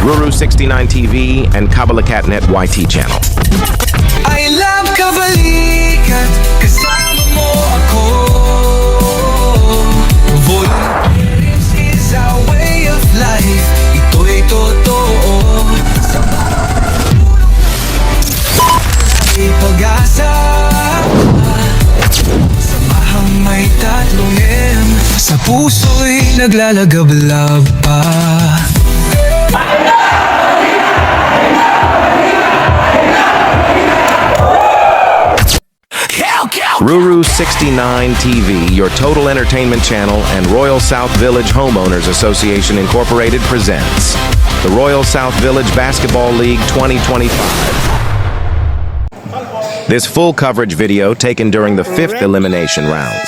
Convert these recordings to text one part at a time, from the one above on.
Ruru69 TV, and Kabalakatnet YT channel. I love Kabalikat, kasama mo ako. Volunteers is our way of life, ito'y totoo. May pag-asa, samahang may tatlong M, sa puso'y naglalagablab pa. Ruru69 TV, your total entertainment channel, and Royal South Village Homeowners Association Incorporated presents the Royal South Village Basketball League 2025. This full coverage video taken during the 5th elimination rounds.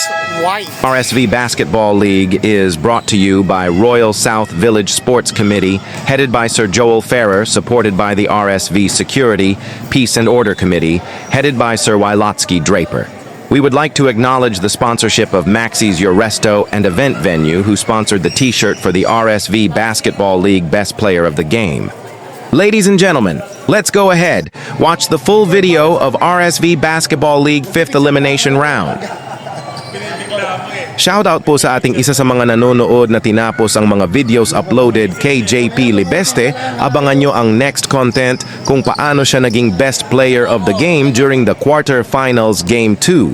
RSV Basketball League is brought to you by Royal South Village Sports Committee, headed by Sir Joel Ferrer, supported by the RSV Security, Peace and Order Committee, headed by Sir Wylotsky Draper. We would like to acknowledge the sponsorship of Maxis Your Resto and Event Venue, who sponsored the t-shirt for the RSV Basketball League Best Player of the Game. Ladies and gentlemen, let's go ahead. Watch the full video of RSV Basketball League 5th elimination round. Shoutout po sa ating isa sa mga nanonood na tinapos ang mga videos uploaded kay JP Libeste. Abangan nyo ang next content kung paano siya naging best player of the game during the quarterfinals game 2.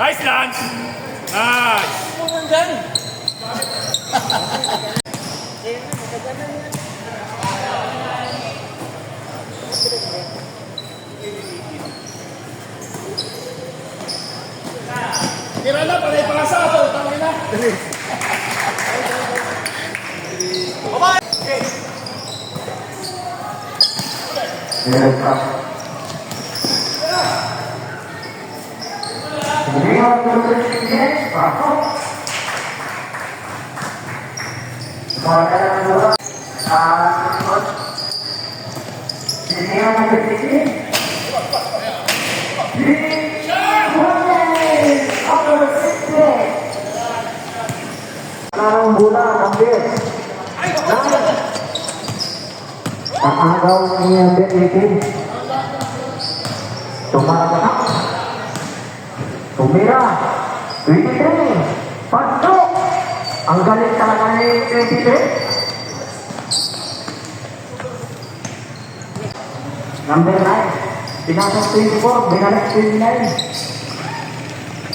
Nice dance! Nice! Tira na, panay pa sa ako, tangin na! Bye-bye! Ang bola, ambil. Ang agaw ni ambil ini. Tumarak. Tumira. 23. Pasok. Ang galit talaga ni 23. Number 9. Pinasok 24. Binalik 29.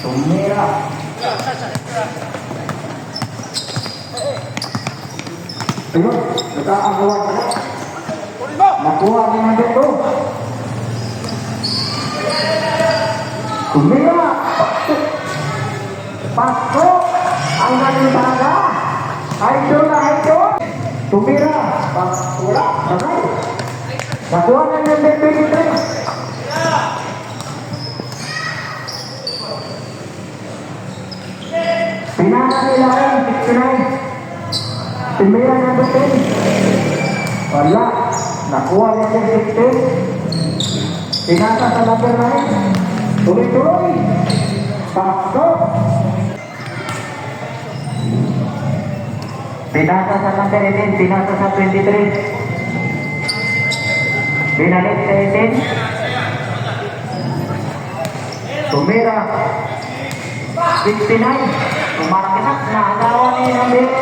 Tumira. Ayun, nag-aagawan ka na. Nakuha ni number 2. Tumira. Pasok. Ang galing talaga. Idol na idol. Tumira. Wala. Sagay. Nakuha na number 23. Pinaka nila rin, 69. Tumira number 10. Wala. Nakuha niya yung 16. Pinaka sa number 9. Tuloy-tuloy. Pasok. Pinaka sa number 18. Pinaka sa 23. Binalik sa 18. Tumira. 69. Umarakinak na agawan ni number 9.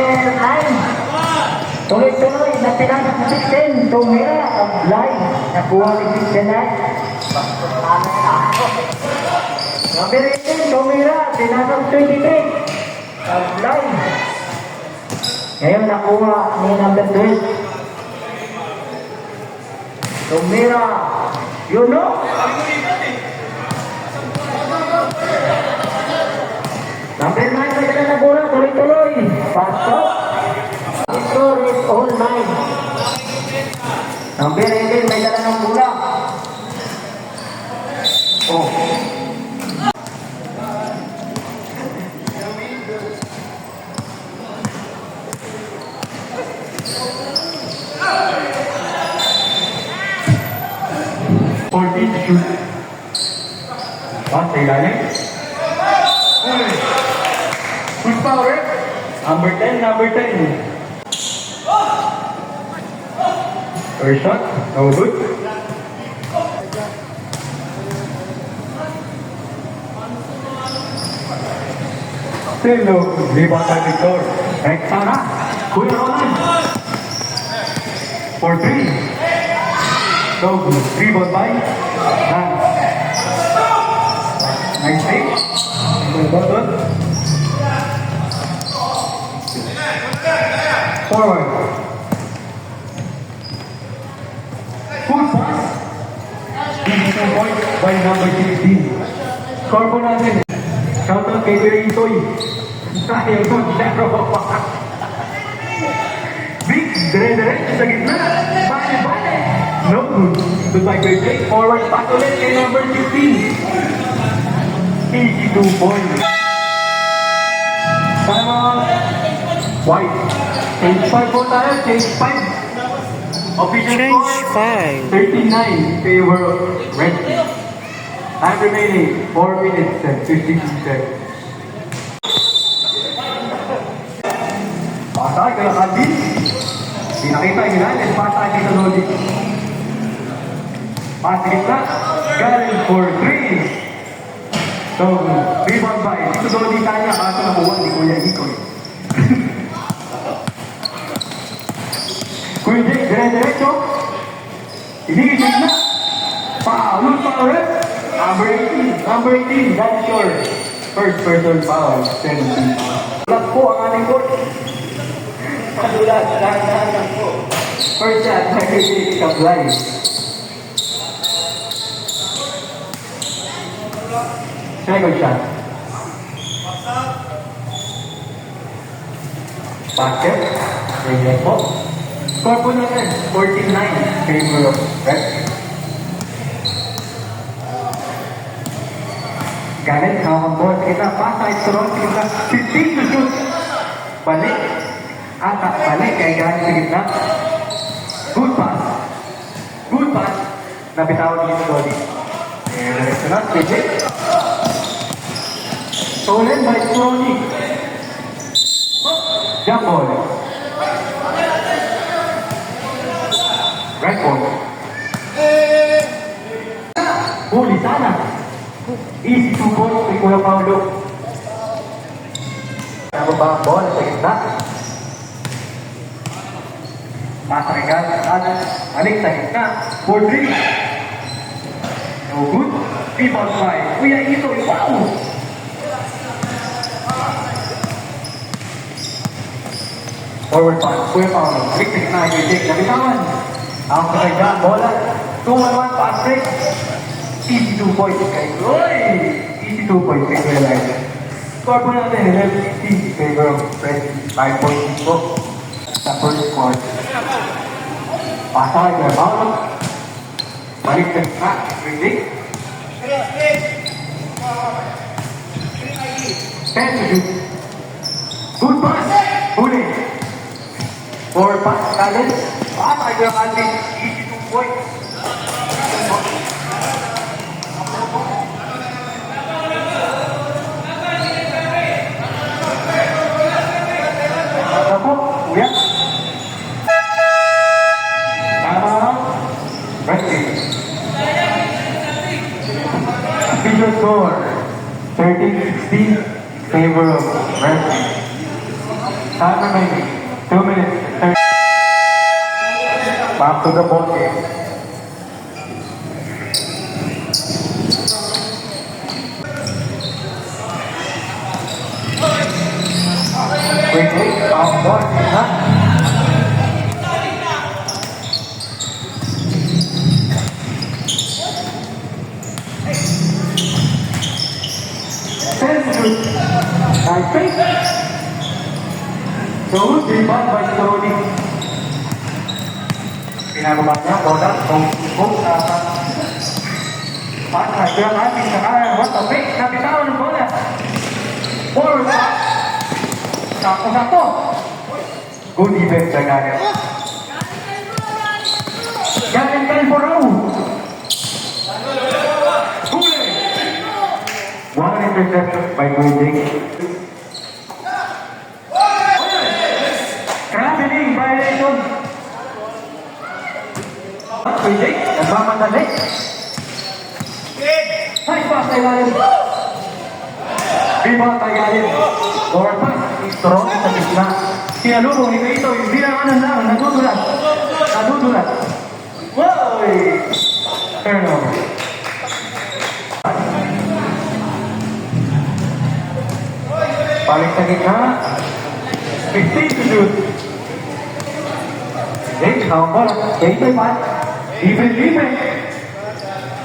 Tuloy-tuloy na pinaka sa 16. Tumira. Ablay. Nakuha ni 69. Number 18. Tumira. Pinaka sa 23. Ablay. Ngayon nakuha ni number 12. Tumira. You know? Number 9, may dala na bola, tuloy-tuloy. Pasok. The score is all 9. Number 18, may dala ng bola. Oh. Who's power? Number 10, number 10. First shot, no good. Still no, rebound by Victor. Next sana, Kuya Ronan. For 3. No good, rebound by Dan. Nice take. Good. Forward. Full pass. This is a point by number 16. Score po natin. Shout out kay Kuya Itoy. Ayaw mo, laro pa. Big, dire-diretso sa gitna. Bale. No good. Goodbye Kuya Jake. Forward pass ulit kay number 15. Easy 2 points. Time out. White. Change 5 po tayo. Change 5. Official score. 39 in favor of red. Time remaining 4 minutes and 52 seconds. Pasay kaya Calvin. Pinakita United. Pasay dito Lodi. Pasay na. Galing for 3. So, rebound by. Dito Lodi kanya. Kaso nakuha ni Kuya Ikoy. Kuya Jake, dire-diretso. Inigit na. Foul. Number 18, that's your first person foul. 17. Ulat po ang ating coach. Padulat, dahan-dahan lang po. First shot, nag-i-take supply. Second shot. Basket. Regular po. Score po natin, 49 favor of red. Galit, nakakabot. Kita, pasa, isurot. Kita, 15 to shoot. Balik. Atak, balik. Kaya galit sa gitna. Good pass. Nabitawan dito, Dodi. Diretso na, PJ. Stolen by Tony. Jump ball. Right ball. Huli sana. Easy 2 points kay Kuya Paolo. Nababa ang bola sa gitna. Masaregan at alik sa gitna. 4-3. No good. Rebound by Kuya Itoy. Wow! Forward pass. Kuya Paolo. Alik sa gitna. Kuya Jake. Nabitawan. Ang kasagyan. Bola. 2-1-1 pass break. Easy 2 points kay Roy. Easy 2 points kay Kuya Liza. Score po natin 11-16 favor of Fred. 5 points po sa first quarter. Pasa kay Kuya Paolo. Balik sa gitna. Ridik. 10 to shoot. Good pass. Huli. Forward pass. Talent. Pasa kay Kuya Calvin. Easy 2 points. Kuya. Tama. Resting. Official score 13-16 favor of resting. Time remaining 2 minutes. Back to the ball game. Quickly, off ball, huh? I think so rebound by Tony. Pinababa niya, bola, kung sa pass, kaya natin sa kaya, what a fake, nabitawan ng bola. Forward pass. Sakto. Good defense by Garen. Garen Calforao. Huli. 1 minute interception by Kuya Traveling violation. Kuya Jake, nagmamadali. High pass ay lalim. Rebound ay lalim. Forward pass, strong sa gitna. Sinalubong ni Kaito, hindi na kanan lang, nadudulat. Nadudulat. Woy! Turnover. Balik sa gitna. 15 to shoot. Jake, nakang bola. Kaito pass. Libre.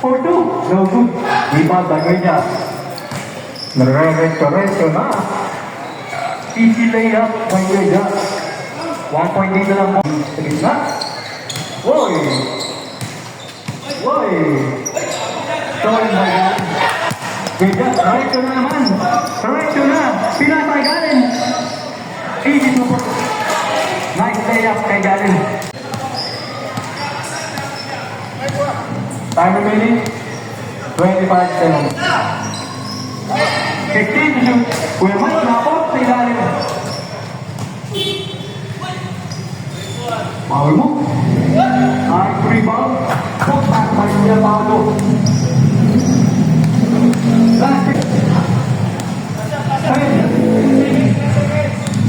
For 2. No good. Rebound by Kuya. Nare-resto na. Easy layup by Kuya. 1 point dito lang mo. Sa gitna. Woy! Woy! Stolen by Galen. Kuya, correcto na naman. Correcto na. Pinatay Galen. Easy to put. Nice layup kay Galen. Time remaining. 25 seconds. 15 to shoot. Kuya Mike, nakapot sa ilalim. Foul mo. Nice rebound. Put back by Kuya Paolo. Last hit.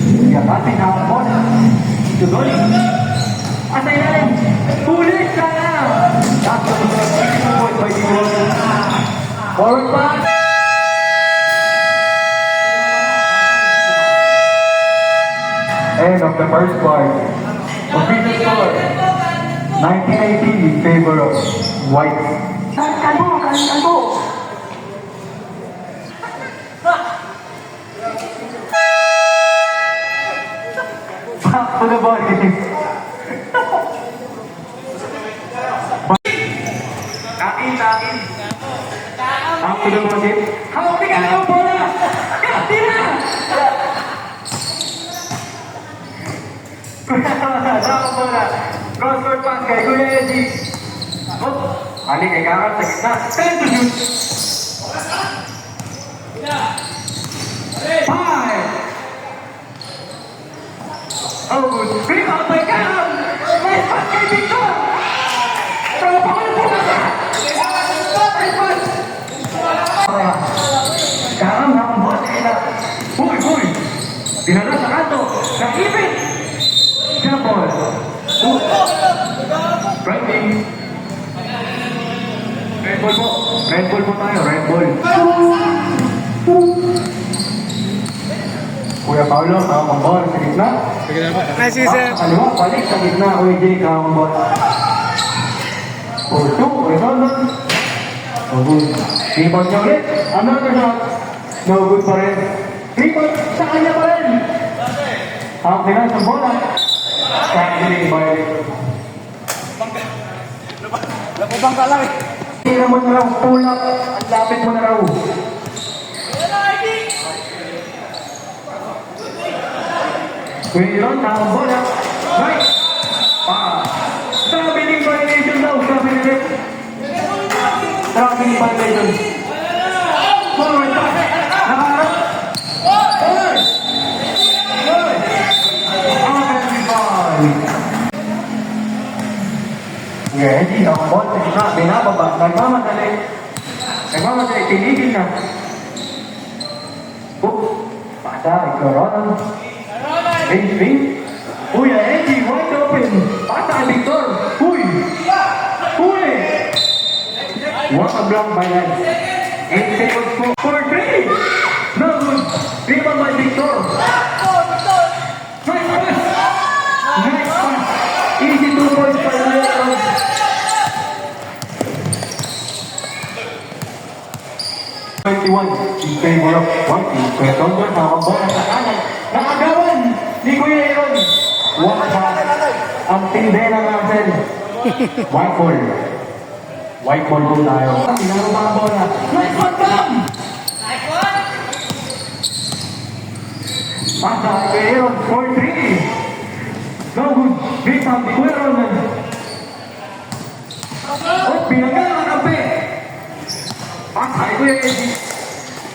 Kuya Pati, nakapot. Tudol. At sa ilalim. Pulis ka na. That's the point by Digol. Forward pass. End of the first part. Official score, 19-18 in favor of White. Kalbo! Back to the ball, Katin. Katin. Back to the ball, Katin. Hawak ka na ang bola! Katin na! Dapat bola. Cross-court pass kay Kuya Eddie. Ali kay Karat sa gitna. 10 to shoot. 5. Oh, good. Rebound by Karat. Nice pass kay Victor. Trabaho po na siya. Nice pass. Karat na ang bola sa ila. Huy. Dinala sa kanto. Nakipit. Jump ball. Right wing. Red ball po. Red ball po tayo. Red ball. Kuya Paolo, kawang ball sa gitna. Nice, sir. Kaliwa, balik sa gitna. Kuya Jay, kawang ball. For 2. Resolve. No good. Rebound niya ulit. Another shot. No good pa rin. Rebound sa kanya pa rin. Ang pinag sa bola. Tackling violation. Labubang ka lang eh. Tira mo na raw, pull up. Ang lapit mo na raw. Kuya nakang bola. Right. Traveling violation daw. Traveling violation. Forward pass. Nakaharap. Yeah, hindi na ang bola. Binababa. Nagmamadali. Tinigil na. Pasa, ikaw Ronald. Hey. Kuya Eddie, wide open. Pasa kay Victor. Huli. What a block by Ed. 8 seconds po. For 3. No good. Rebound by Victor. Nice pass. Easy 2 points by Leon. In favor of one team. Kuya Tonton, nakabola sa kanan. Nakagawan ni Kuya Aaron. One pass. Ang tindi ng Arcel. White ball. White ball po tayo. Tinaro ba ang bola? Nice one, bam! Pasa kay Kuya Aaron. 4-3. No good. Rebound ni Kuya Aaron. Pinagala ang kampe. Pasa kay Kuya Eddie.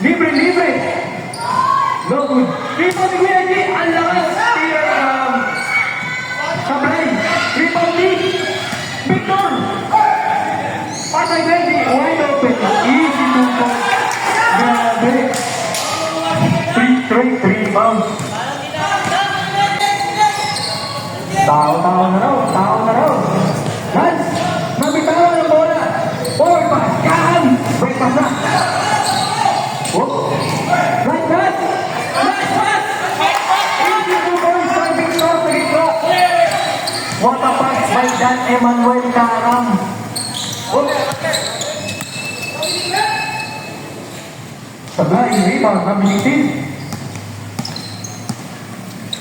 Libre. No good. Rebound ni Kuya G. Ang lakas. Tira Sablay. Rebound ni Victor. Pasay Benji. Wide open. Easy to go. Grabe. Free straight rebound. Tao na raw. Lance. Mabitawan ng bola. Forward pass. Kahan. Break pass na. Oh. Right pass. Nice pass. Easy to go. Serving shot sa gitna. What a pass by Dan Emmanuel Karam. Oh. Sablay, rebound, mabilisin.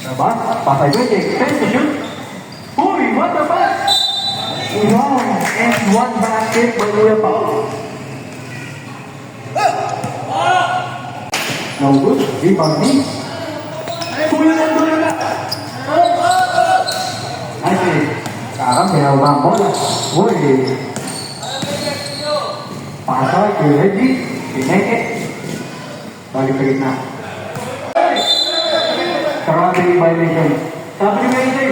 Sabas, pasay Benji. Extend to shoot. Uy, what a pass. Wow, and one basket by Kuya Pao. No good. Rebound ni. Bola. Nice. Sekarang pinawang bola. Uy. Pasal ke Reggie. Pineke. Balik ke gitna. Trapping violation. Trapping violation.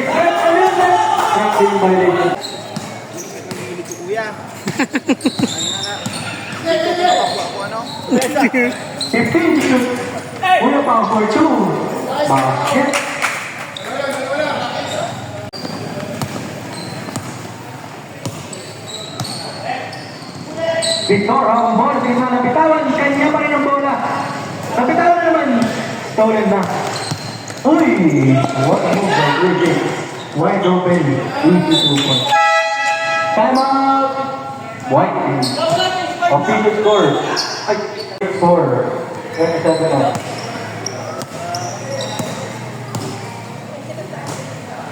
15 shoot. Kuya Pao for 2. Basket. Victor, ang ball, tingnan napitawan, kanya pa rin ang bola. Napitawan na naman. Stolen na. Uy! What a move by AJ. Wide open. Easy to point. Time out! White. Official score. Ay, score. 27 na.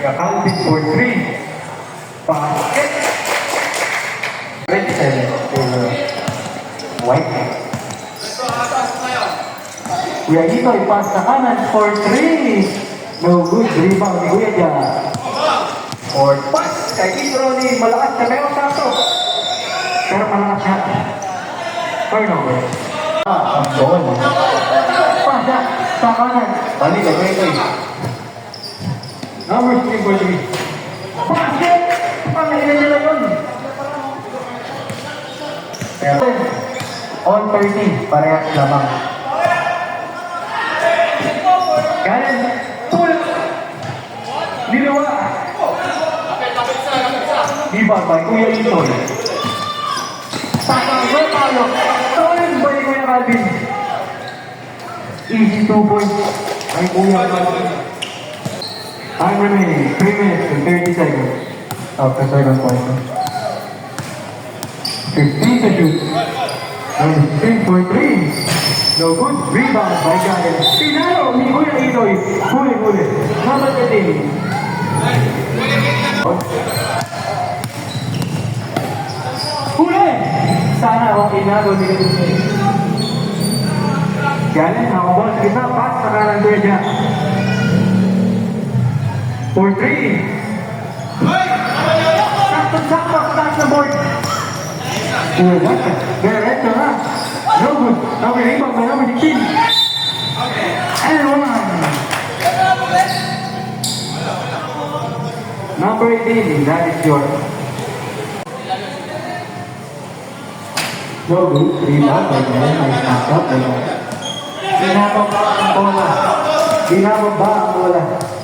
Accounting for 3. Basket. 27 for White. Kuya dito, ipas sa kanan for 3. No good. Rebound ni Kuya dyan. Or pass kay Isro ni malakas na Meo Santo. Pero malakas siya. Turnover. Ang goal. Pass sa kanan. Balik kay Kuya. Number 3 for 3. Basket! Pangailan nila yun. Pero on 30, parehas lamang. Ganun, pull. Nilawa. Iba by Kuya Itoy. Pasang Ropalo. Stolen by Kuya Calvin. Easy 2 points by Kuya Calvin. Time remaining 3 minutes and 30 seconds of the second quarter. 15 to shoot. And 3 for 3. No good. Rebound by Galen. Pinalo ni Kuya Itoy. Huli. Number 13. Huli! Sana ako inalo ni Itoy. Galen, nakabol sa gitna. Pass sa kanan Kuya Jack. For 3. Sakto, taas na board. Kuya Jack, diretso na. No good. Number 8 by number 16. And 1. Number 18, that is yours. No good. Rebound by Galen. Nice knock up by Galen. Binababa ang bola. Binababa ang bola.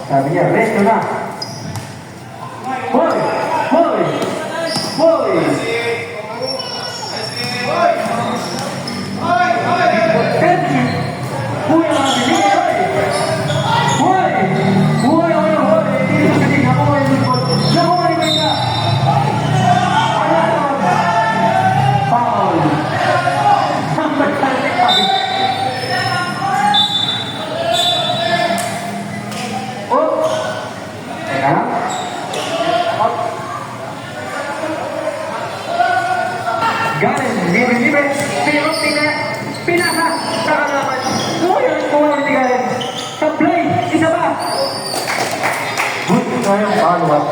Sabi niya, resto na. Boy! Kuya natin, Boy! Dito sa tingin, ako ay lingkod. Nakuha ni Kaya. Foul. Number 35. Oh! Teka lang. Galen, libre. Pinasa. Sa kalaman. Kuha ni Galen. Sa play. Isa ba? Good na yung follow-up.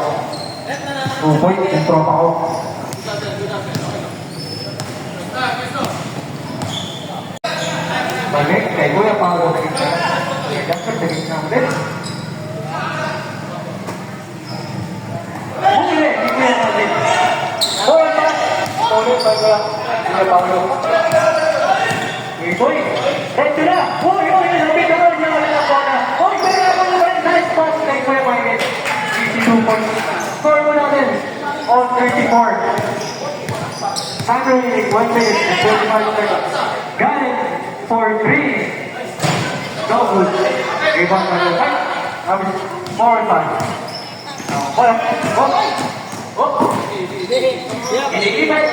2 points. Yung tropa ko. Balik kay Kuya Paolo sa gitna. Kuya Jasper sa gitna ulit. Huli! Hindi Kuya Paolo. Forward pass! Ulit pa Kuya Paolo. Boy, reto na! Uy! Lapit na rin niya ulit ang bola. Uy! Kuya Paolo ulit! Nice pass kay Kuya Michael. 52 points. Score mo natin on 34. Time remaining 1 minute and 45 seconds. Got it for 3. No good. Rebound by the fight. Number 4 and 5. Bola. Oh. Iniibay.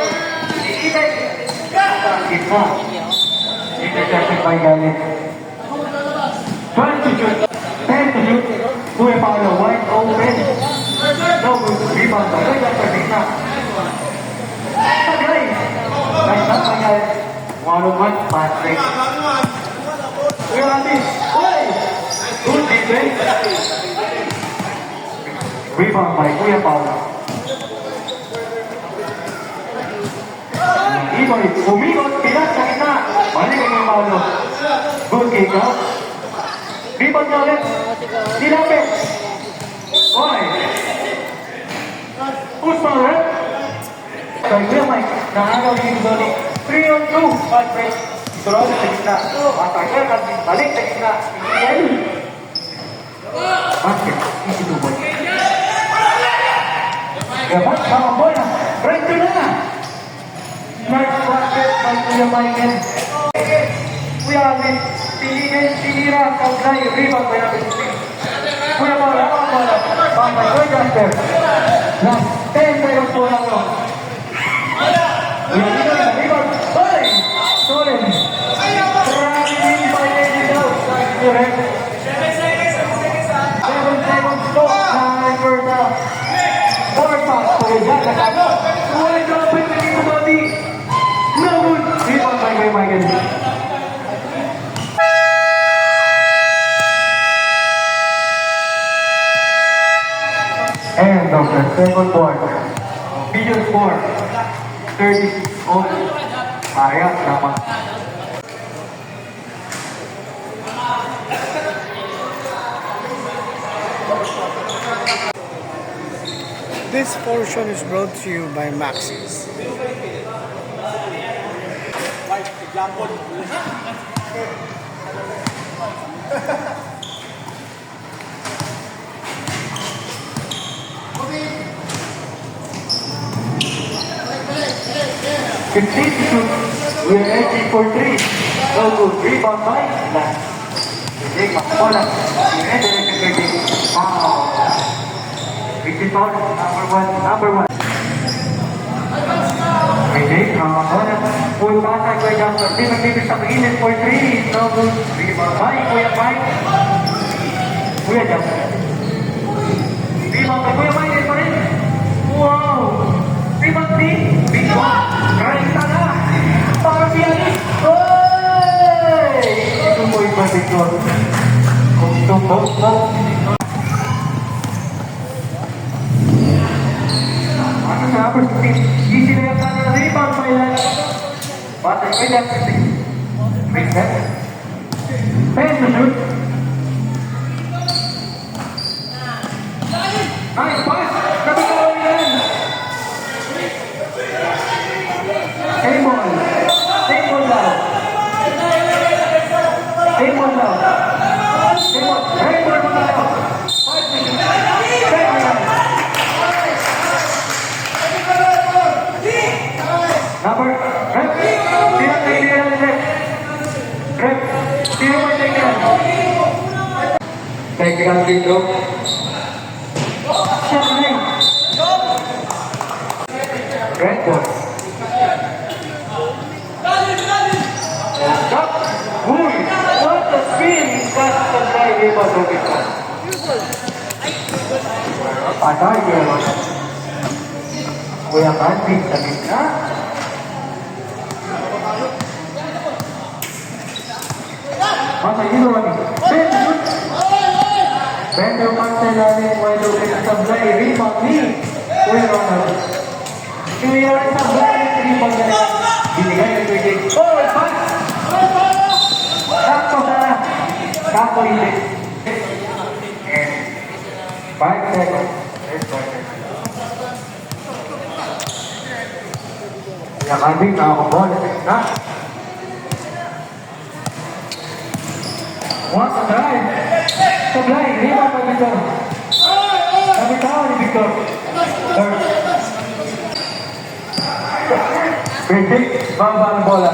Gitna. Intercepted by Galit. 12 to shoot. 10 to shoot. Kuya Paolo wide open. No good. Rebound by the gitna. Tagay! Nice na tagay. 1-on-1, pass break. Kuya Atis! Uy! Good defense. Rebound by Kuya Paolo. Iboy, umikot, pilas sa gitna. Balik kay Kuya Paolo. Good kick out. Rebound niya ulit. Dilapit. Uy! Push pa ulit. Kay Kuya Mike, nakagaw ni Zoni. 3-on-2, pass break. Turun sa gitna. Matagay natin, balik sa gitna. Basket, easy to boy. Gabat, sama bola. Right to na. Nice basket by Kuya Michael. Kuya Alvin, tinira, kauglay, rebound by number 16. Kuya bola, ang bola. Bangay, Kuya Jasper. Last 10 seconds po lang yun. Solid. Tracking by Eddie Dowd. 7 seconds to. Timer na. 4 pass. Pagkakas. Ulit na kapit na dito body. No good. Rebound by Kuya Michael. End of the second quarter. Video score. 36 all. Parehas naman. This portion is brought to you by Maxis. We are ready for 3. No good. Rebound by Lance. Take Makola. We enter the second. Wow. It is all number one. We take Makola. Full pass ay Kuya Jasper. Di magbibig sa pagilid for 3. No good. Rebound by Kuya Mike. Kuya Jasper. Rebound by Kuya Mike pa rin. Wow. Rebound di. Big one. Karita na. Para pianis. Oy! Ito mo yung batikot. Kung ito mo. Ano sa upper screen? Easy na yung sana rebound by lunch. Batay ko yung left stick. Big set. 10 to shoot. Nice pass. Kapitaw yan. Same ball. Same ball now. Same ball now. Same ball. Same ball now. 5 minutes. 10 minutes. Number. Rep. Sino tayo nila rep? Rep. Sino mo tayo nila? Technical free throw. Shot 9. Red ball. Uy! What a spin! That's the drive able to get that. Patay yun. Kuya Mandy sa gitna. Masa yun naman. Ben yung pantay namin wide open sa sablay. Rebound ni Kuya Ronald. Kuya Ronald sablay. Rebound na. Binigay na Kuya Jake. Oh, pass! Sakto sana. Sakto hindi. And 5 seconds. There's 5 seconds. Kaya kami, nakakabol. Na. Once a drive. Sablay, rima pa Victor. Nabitawan ni Victor. Third. Basic, bamba ang bola.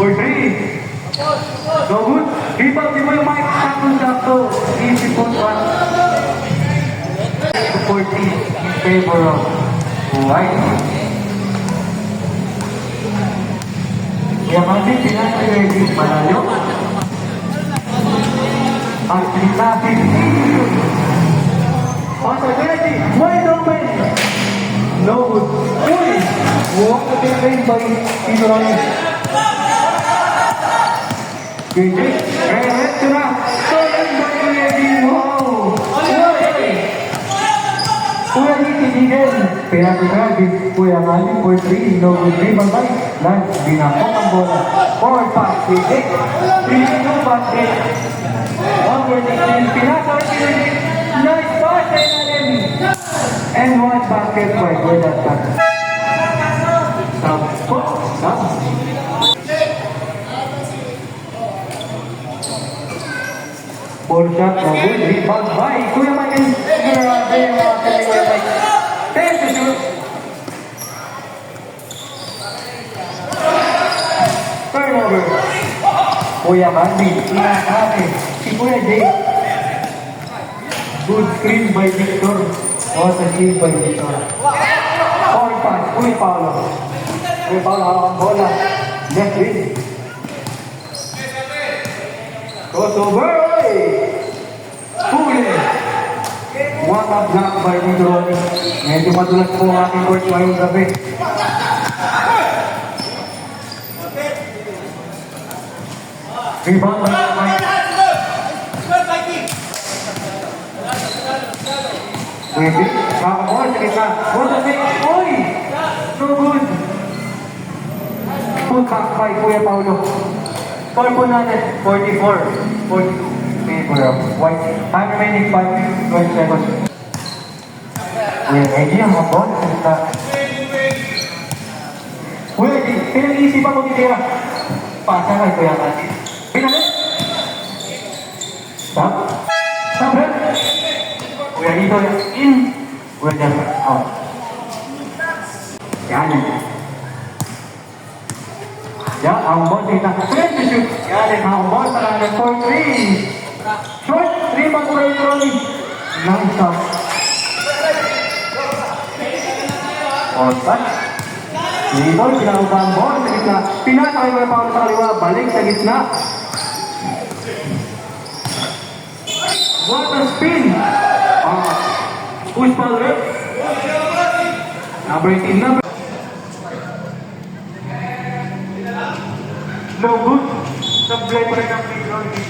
For 3. So good. Rebound, di mo yung mic. Sakto-sakto. Easy po pa. 40 in favor of White. Kaya kasi pinag-ready malayo. At pinapit. Pasa ready. Wide open. No good. Uy! Walk the lane by Tito Ronnie. GG. Rehead na. Stolen by Ready. Wow! Kuya tititigil. Pinag-ready. Kuya Mali for 3. No good. Rebound by Lance. Binakot ang bola. Forward pass. GG. 3-2 basket. 1-16. Pinag-ready. Nice pass. And 1 basket by Kuya Lance. Stop. Ball shot, no good. Rebound by Kuya Michael. Grabe yung mga Kuya Mike. 10 to shoot. Turnover. Kuya Mandy. Inakate. Si Kuya Jay. Good screen by Victor. What a steal by Victor. Forward pass. Kuya Paolo. Kuya Paolo hawak ang bola. Left wing. Crossover. Huli! What a block by Tito Ronnie. Medyo madulas po ang aking court ngayong gabi. Rebound by Mike. Pwede. Kakaball sa kita. What a take. Oy! So good. Put back by Kuya Paulo. Score po natin. 44. 42. White. Time remaining 5 minutes, 20 seconds. Kuya Eddie, ang mabon. Kuya Eddie, pinag-iisipan mo titira. Pasa kay Kuya Eddie. Pinalit. Stop. Stop, red. Kuya Ito, in. Kuya Jasper, out. Yan. Yan, ang ball dito. Friend to shoot. Yan, ang ball sa kanan for 3. Short, rebound by Ronnie. Nice shot. Otak. Rebound, pinakaba ang ball sa gitna. Pinasakay mo yung Paolo sa kaliwa. Balik sa gitna. What a spin. Push ball rep. Number 18 number. No good. Sablay pa rin ang Ronnie.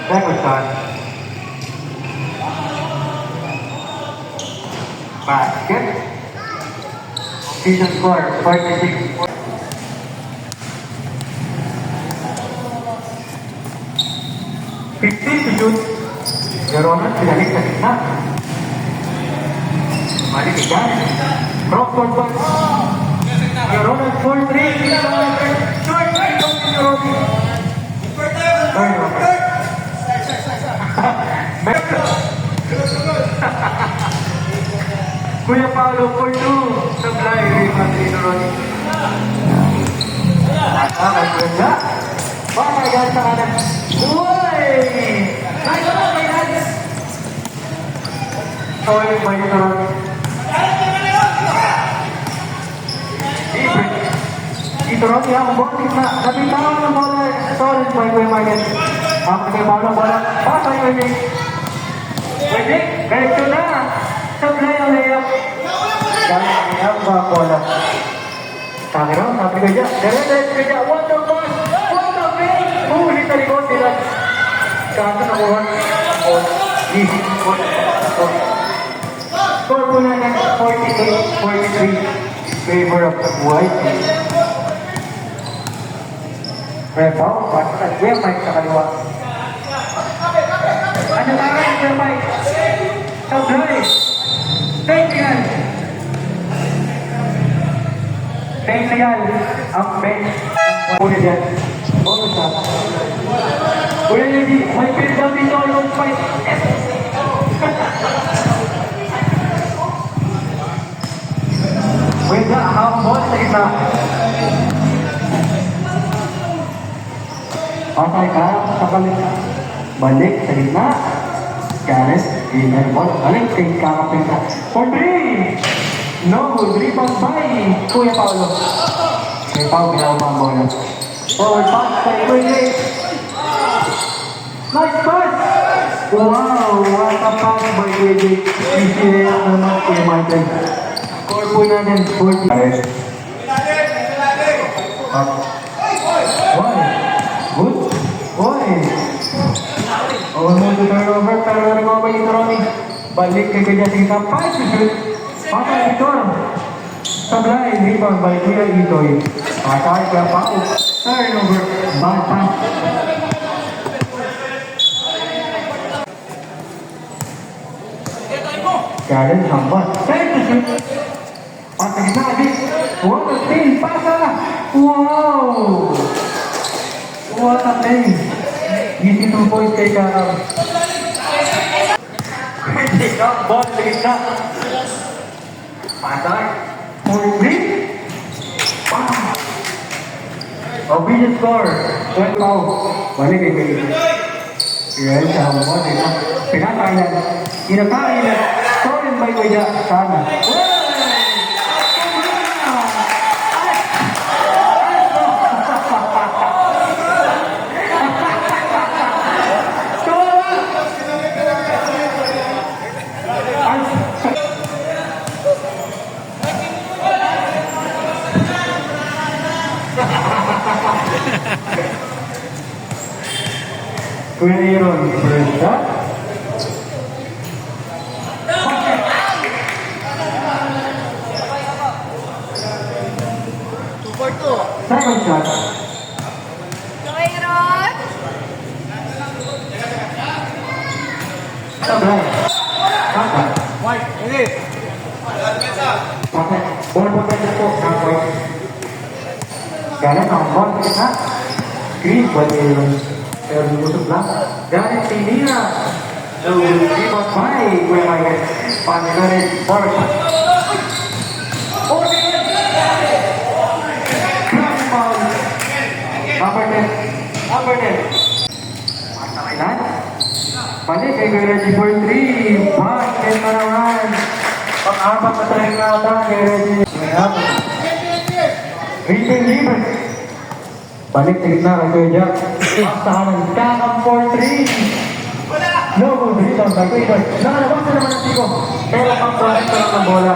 Second shot. Basket. Official score, 46. 15 to shoot. Jeronas pinalik sa gitna. Balik ikan. Rockford ball. Jeronas for 3. Short right of Jeronas. Turnover. Kuya Paolo for 2. Sablay, rebound Tito Ronnie. Kay Kuya. Pamayan sa kanan. Uy! Nice one, my guys! Sorry, by Tito Ronnie. Tito Ronnie, ang ball na nabitawan ng bola. Sorry, by Kuya Mayan. Ang kay Paolo, bola. Pasa yung Wejek. Wejek, diretso na. Sablay ang layup. Galing ang layup, bola. Sabi raw, sabi ko dyan. Diretso ka dyan. What the fuck? What the fuck? Huli sa likod nila. Kaso nakuha. Easy. Score po na ng 48-43. Favor of the white team. Rebound, pasok at Kuya Mike sa kaliwa. Ano tayo, Kuya Mike? Sablay. Technical. Technical. Ang bench. Kuya dyan. Boto siya. Kuya Lady, may build up dito. Yung fight. Wait na, hambol sa gitna. Okay ka, sa balik. Balik sa gitna. Gareth, inner ball. Balik kay Kakapinta. For 3! No good. Rebound by Kuya Paolo. Kuya Paolo, ginawa ang bola. Forward pass kay Kuya. Nice pass! Wow, what a pass by Kuya. Isinayak naman Kuya Martin. Score po natin 40. Gareth. Why? Good. Why? Almost to turnover, pero recover yung Ronnie. Balik kay Kuya Tingka. 5 to shoot. Patay Victor. Sablay, rebound by Kuya Itoy. Patay Kuya Pao. Turnover. Bad pass. Karen Hambal. 10 to shoot. Patay na agad. What a steal. Pasa. Wow. What a play. 22 points kay Kakam. Take up, ball sa gitna. Patay. 4-3. Bam! Obedient score. 12 out. Balik kay Kakam. Yan siya ang ball. Pinatay yan. Inatay yan. Stolen by Kuya. Sana. Kuya Aaron, first shot. Second shot. Sablay. Kakak. White, ini. Pakai. Ball po Kakak. Galing ang ball kita. Green buat Aaron. Pero busog lang. Galing Tinira. Rebound by Kuya Mike. Panarin. Forward. Grand foul. Number 10. Number 10. Matakalan. Balik kay Kuya Reggie for 3. Basket na naman. Pang-apat na tayo na ata kay Reggie. Retail libre. Balik sa gitna kay Kuya Jack. Pasahanan. Kakam for 3. No good rebound by Kuya Jack. Nakalabas na naman ang Tico. Pero pang-correct na lang ng bola.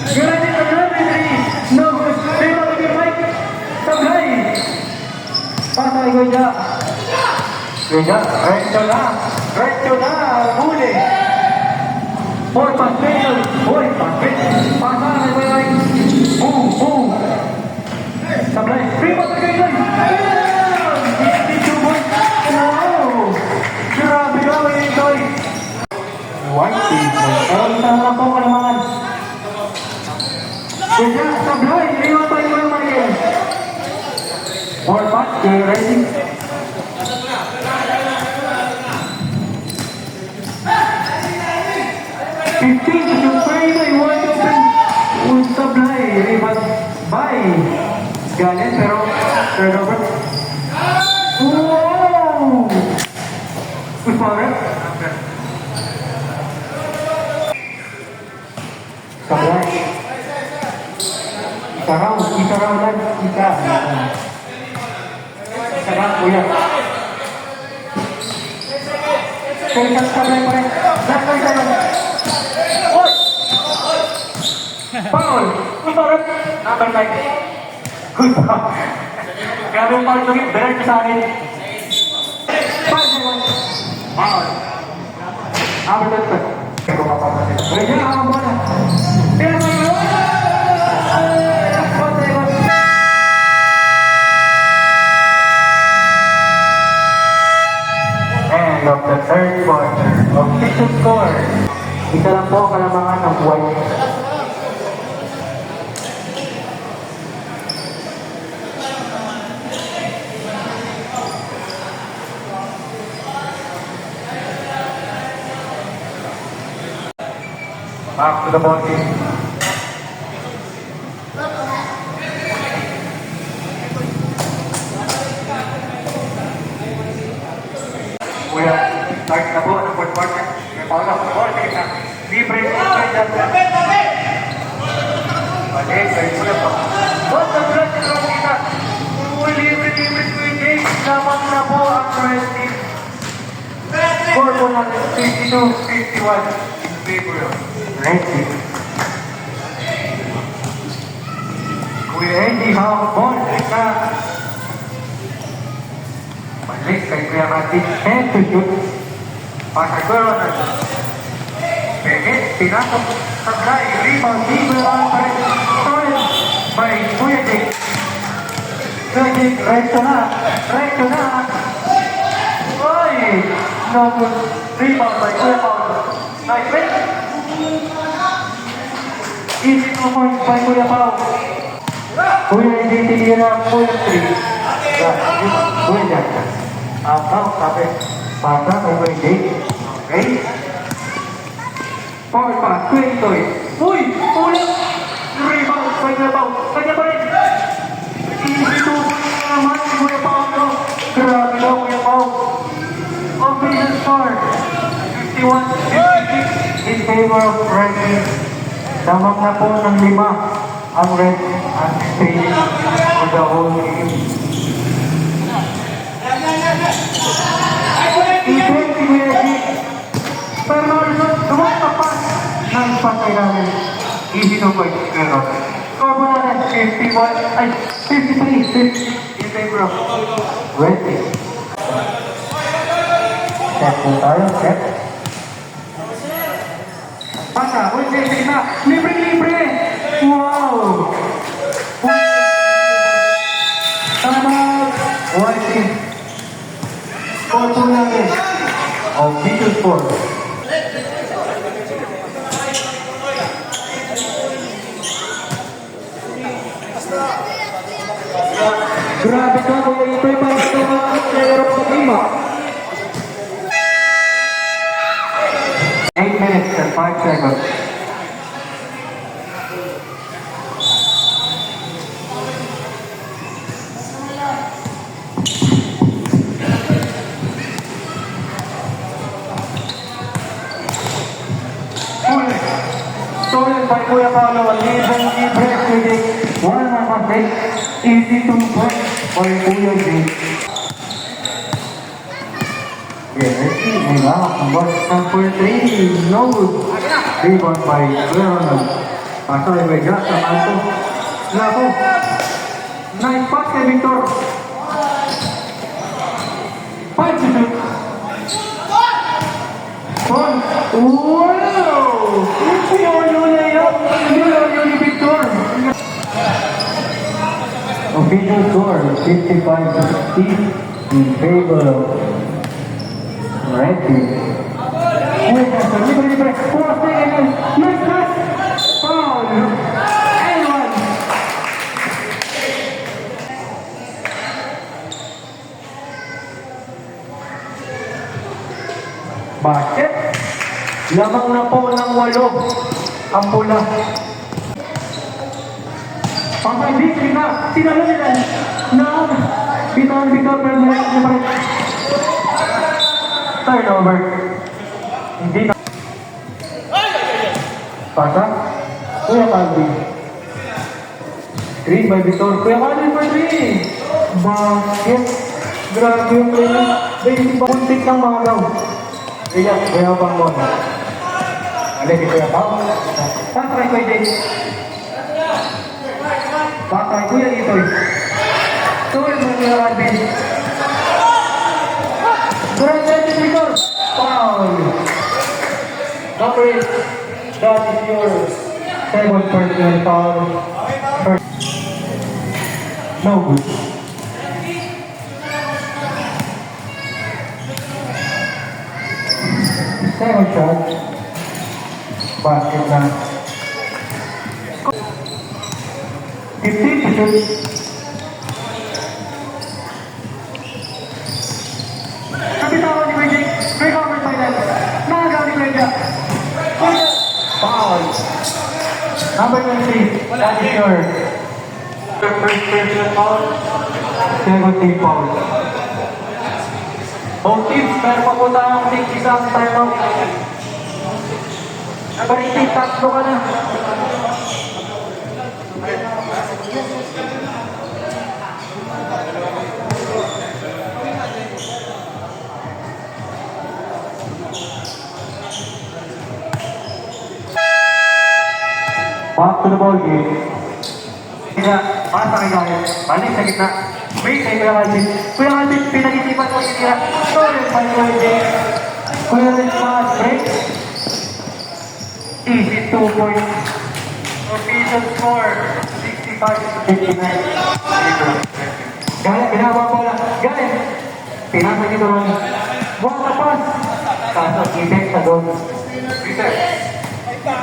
Granit ang number 3. No good. Rebound by Mike. Sablay. Pasa kay Kuya Jack. Kuya Jack. Recto na. Recto na. Huli. Boy, paspeto. Boy, paspeto. Pasa kay Kuya Mike. Boom, boom. Sablay. Rebound kay Kuya Jack. 52 points. Wow. Grabe ka, Kuya Itoy. White team. Pero isa na po kalamangan. Kuya Jack, Sablay. Rebound by Kuya Mike. More pass. Kuya Reggie. Sablay, rebound by Galit, pero turnover. Wow! Good power. Sablay. Isa raw lang. Isa. Isa na, kuya. Kaya sabay pa rin. Last one, seven. Oy! Foul! Kumarap. Number 9. Good foul. Grabe yung foul yung better sa akin. Foul. Number 10. Kaya mapapasip. Pwede na ako muna. Pero may end of the third quarter. Official score. Isa lang po kalamangan ng buhay. Back to the ball game. Kuya, start na po ng fourth quarter. May paula po ball game na. Libre po siya dyan. Balik, kayo po lang po. Both the blood is wrong kita. Libre po yung game. Lamang na po ang red team. Score po natin 52-51 in favor of red team. Kuya Eddie, hawak ang ball. Na balik kay Kuya Martin. And to shoot. Pasar Kuya Ronald. Pegit, pinasok. Sablay, rebound. Di Kuya Ronald pa rin. Stolen by Kuya Jake. Kuya Jake, recto na. Recto na. Oy! No good. Rebound by Kuya Paul. Nice play. Easy 2 points by Kuya Paul. Kuya Eddie, tinira Kuya 3. Kuya Jackson. Now, sabi, pasa kay Kuya Jake. Okay? Forward pass, Kuya Itoy. Uy! Ulit! Rebound by Kuya Paul. Kanya pa rin. Easy 2 points naman si Kuya Paul. Grabe daw Kuya Paul. Official score 51-56 in favor of red team. Damang na po ng 5 ang red at staying for the whole game. I-break si Kuya G. Pero dumang pa ng patay namin. Easy 2 points. Pero score po natin 53-50 in favor of red team. Set po tayo, set. Pasa, uy, sige na. Libre! Wow! Tama! One team. Score po natin. Official score. Grabe ka, kuya ito'y para ito ang player of the game. 8 minutes and 5 seconds. Stolen by Kuya Paolo, libre, one more mistake, easy 2 points for Kuya J. May lawak ang boss number 3, no good. Rebound by Kuya Ronald. Pasal by Jackson, Anto. Lako. Nice pass kay Victor. 5 to shoot. One. Wow! Yoyo layup. Yoyo ni Victor. Official score 55-60 in favor of red team. Wait, libre. 4 seconds. Nice pass. Foul. And one. Basket. Lamang na po ng 8 ang pula. Pang-ibig na. Sinalo nila. Bitawan Victor pero niya pa rin. Turnover. Hindi na. Pasa. Kuya Calvin. Screen by Victor. Kuya Calvin for 3. Basket. Grabe yung play niya. Basic ba? Puntik ng mga daw. Kaya bang mo? Alay, kaya bang? Patry ko yung Patry ko yan ito. Tuloy mo yung Alvin. Grabe, Victor. Foul. Number 8. That is your second personal foul. No good. Second shot. Basket na. 15 to shoot. Kapitawan ni Magic. Recovered by them. Nakagaw ni Magic. Foul. Number 23. That is your first personal foul. Second team foul. Both teams, meron pa po tayong isang timeout. Number 18, tatlo ka na. Back to the ball game. Kaya, pasa kay Gaya. Balik sa gitna. Wait kay Kuya Calvin. Kuya Calvin, pinag-isipan ko sinira. Sorry, by Kuya Jay. Kuya Calvin, fast break. Easy 2 points. Official score, 65-59. Gaya, binaba ang bola. Gaya, pinasa nito ron. Buwan na pass. Kaso, effect sa doon.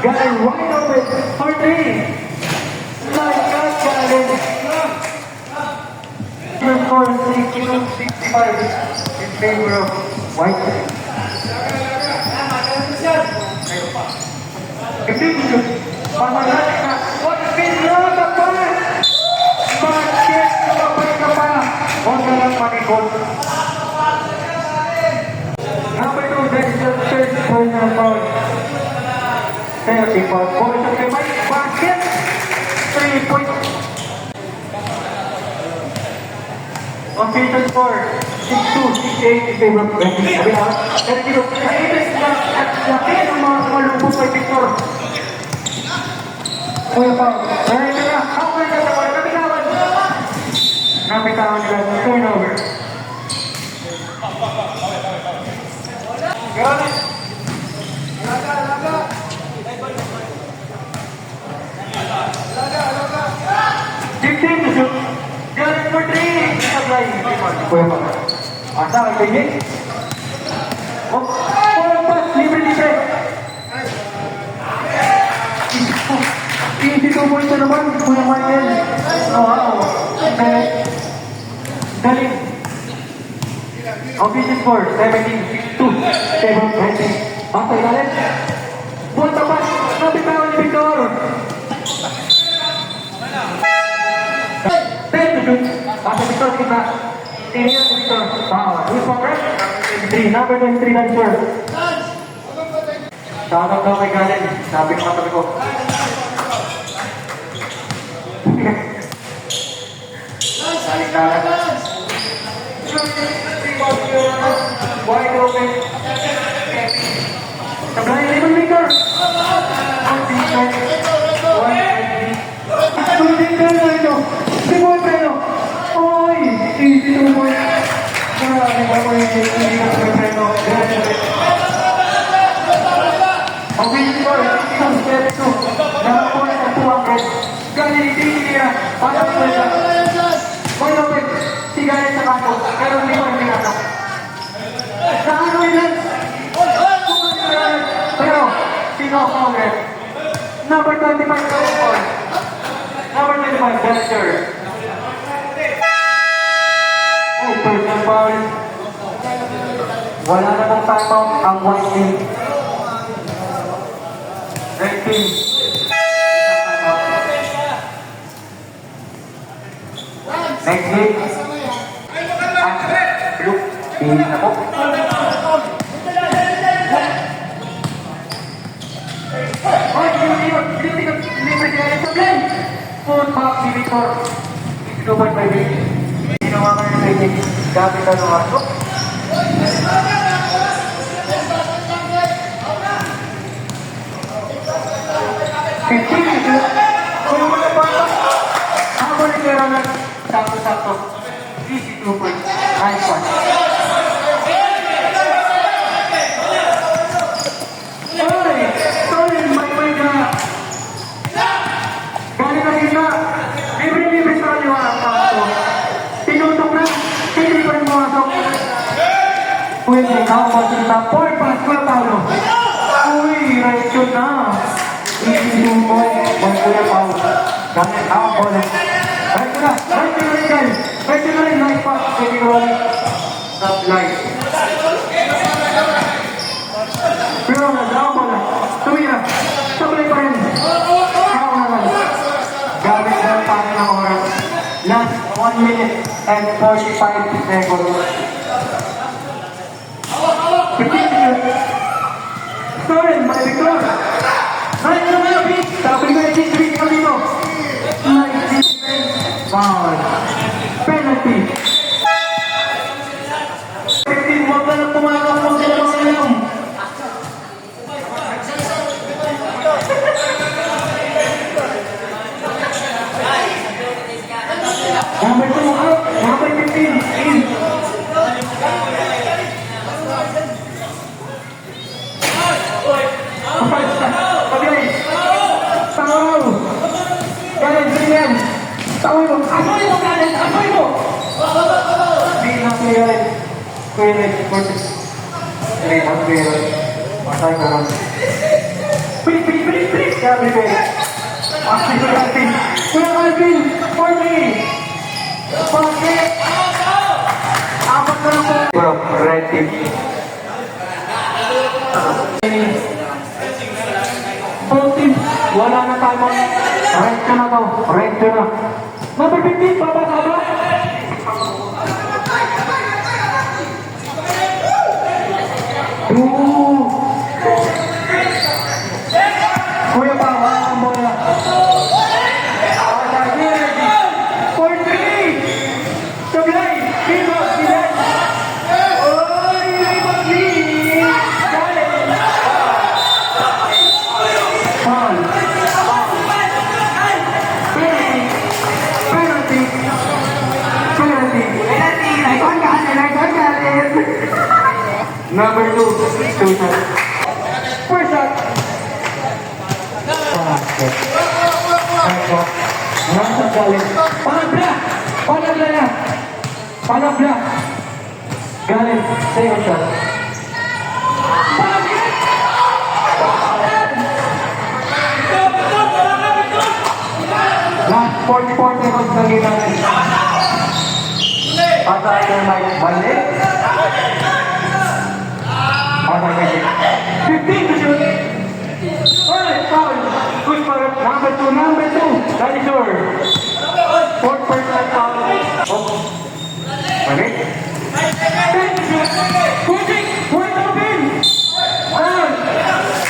Gaya, wide open for 3. Like that, Gaya. Score 62-65 in favor of White. Continue. Pamalalit na. What a spin lang na pa! Basket! Nakapay ka pa! Huwag ka lang manikot. Number 2, that is the third personal foul. Penalty foul. Boys of the Mike. Basket! 3 points. Official score, 62-68 in favor of Benji. Sabi na, pero dito, naitis na at laki ng mga sumalubog kay Victor. Kuya Pao, narinig na, ako na sa wala, nabitawan. Nabitawan nila, turnover. Gano'n? Laga. 16 to shoot. Gano'n for 3. Sablay. Kuya Pao. Asa kay Benji? Oh, pass, libre. Easy 2 points na naman, Kuya Michael. Wow. Galing. Official score, 17-62. 7-20. Pasay natin. Buwan tapat. Nabitawan ni Victor. 10 to shoot. Pasay Victor, kita. Tingnan si Victor. Wow. Who's on right? Number 23, that's sir. Shoutout daw kay Galen. Sabi ko katabi ko. Saling-saling. Wide open. Sablay, Raymond Maker. On defense. 1-3. Tuloy ka na ito. Si Boy Preno. Oy! Easy 2 points. Marami ba ko yung hindi na Boy Preno. Okay, score. 62-72. Nakakuha na 200. Galing, niya. Parang ko siya. Wide open. Si Galen sa kanto. Pero hindi ko hindi nato. Saan ko yun? Pero, sino ako ulit? Number 25 ko score. Number 25, Dexter. Ay, personal foul. Wala na pong timeout ang white team. Red team. Next game. Blue. Pili na po. Oy, libre sila sa play. Full back si Victor. Ito ba by Victor? Ginawa ka na sa Gamit na ng arko. 15. Kung mga bata, habang nagkaroon ng sakto-sakto, easy 2 points. Nice one. Sorry, may na. Galing na rin na. Libre-libre sa kaliwa ang kampo. Tinutok na, hindi pa rin pumasok. Pwede, nakapasita. 4 pass, Kuya Paolo. Uy, right shot na. Easy 2 points. Kuya Paolo. Gamit ang bola. Right na, right na rin guys. Right na rin, nice pass. Pwede ko rin. Top line. Pero nagdaang bola. Tumira. Sabay pa rin. How naman. Gamit na tayo ng oras. Last 1 minute and 45 seconds. 15 minutes. Sorry, my Victor. Right na mga beat. Sabi ko yung beat ka dito. Nice defense. Foul. Penalty. 15, huwag ka na pumakang mo sila mga ilang. Number 2 out, number 15 in. Pagay. Tangaw. Galing, Silian. Tangaw mo. Apoy mo, Galing. Apoy mo. Di na clear. Clear. Clear. Clear. Masay ka lang. Pilit. Gabi, Gabi. Asli ko Alvin. Kuya Alvin. 40. Bakit? Apat na lang po. Bro, red team. 14. Wala na tayo. Red ka na to. Red ka na. Number 15. Babasaba. Kuya pa, wala ang bola. 43! Sablay! Rebound! Bilan! Oy! Rebound! Please! Galing! Foul! Penalty! Icon galing! Number 2, 2 shots. First shot. Basket. Nasa galing. Panabla. Galing. Second shot. Last 44 seconds na ginamit. Pasa ito na balik. Pasa ito. 15 to shoot. Alright, foul. Good for number 2. That is yours. 4th personal foul. Okay. Pushing. Point open. Foul.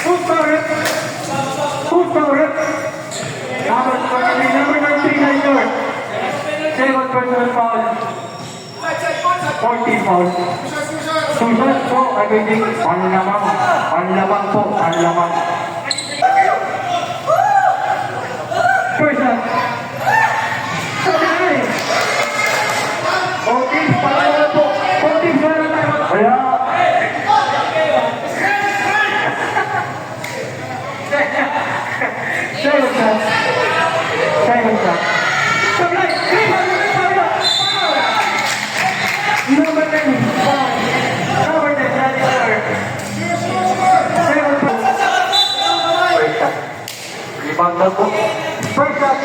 Who's for it? Number 3. That is yours. 2nd personal foul. 14 fouls. 2 shots po. I think panlamang po. First shot. Okay, pala po. 14 na tayo. Kaya. Second shot. Sablay. Number 10. Number 10. Second shot. Rebound na po. First shot.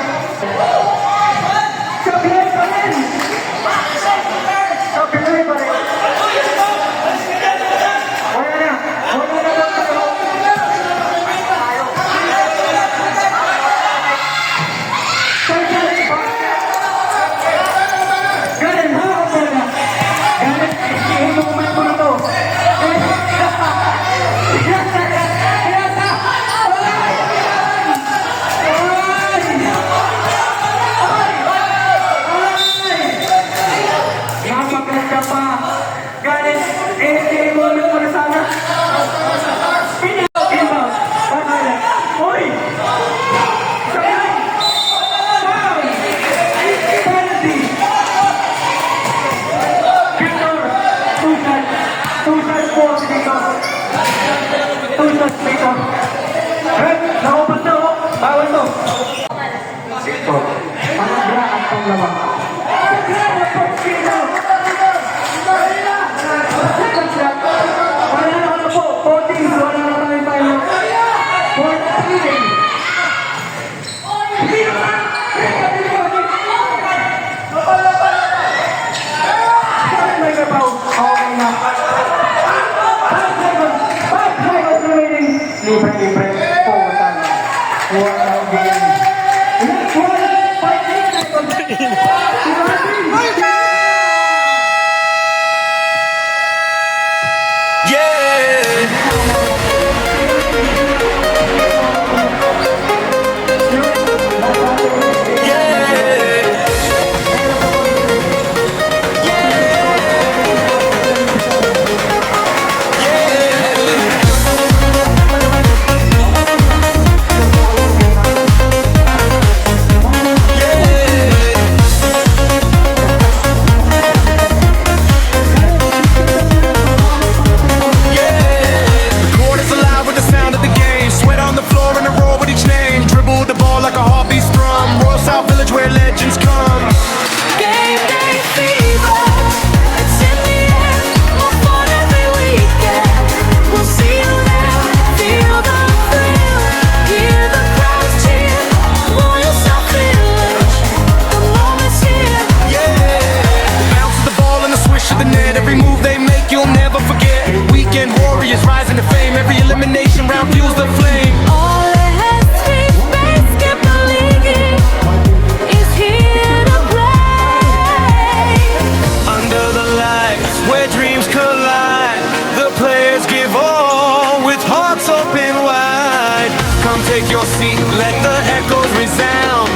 ASK moment mo na sana. Inbound. Pagkala. Uy! Sayang! Foul! Penalty! Victor! Two shots. Two shots po si Victor. Two shots, Victor. Red, nakupag na oh. Bawal to. Victor. Panagra at panglawang. Panagra at panglawang. Wala na po, 14, wala na tayong tayo. 14. May kapaw. Okay na. 5 seconds. 5 seconds remaining. Libre. Putan. Wala ang game. Next one. 5 seconds. Take your seat, let the echoes resound.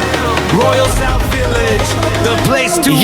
Royal South Village, the place to be.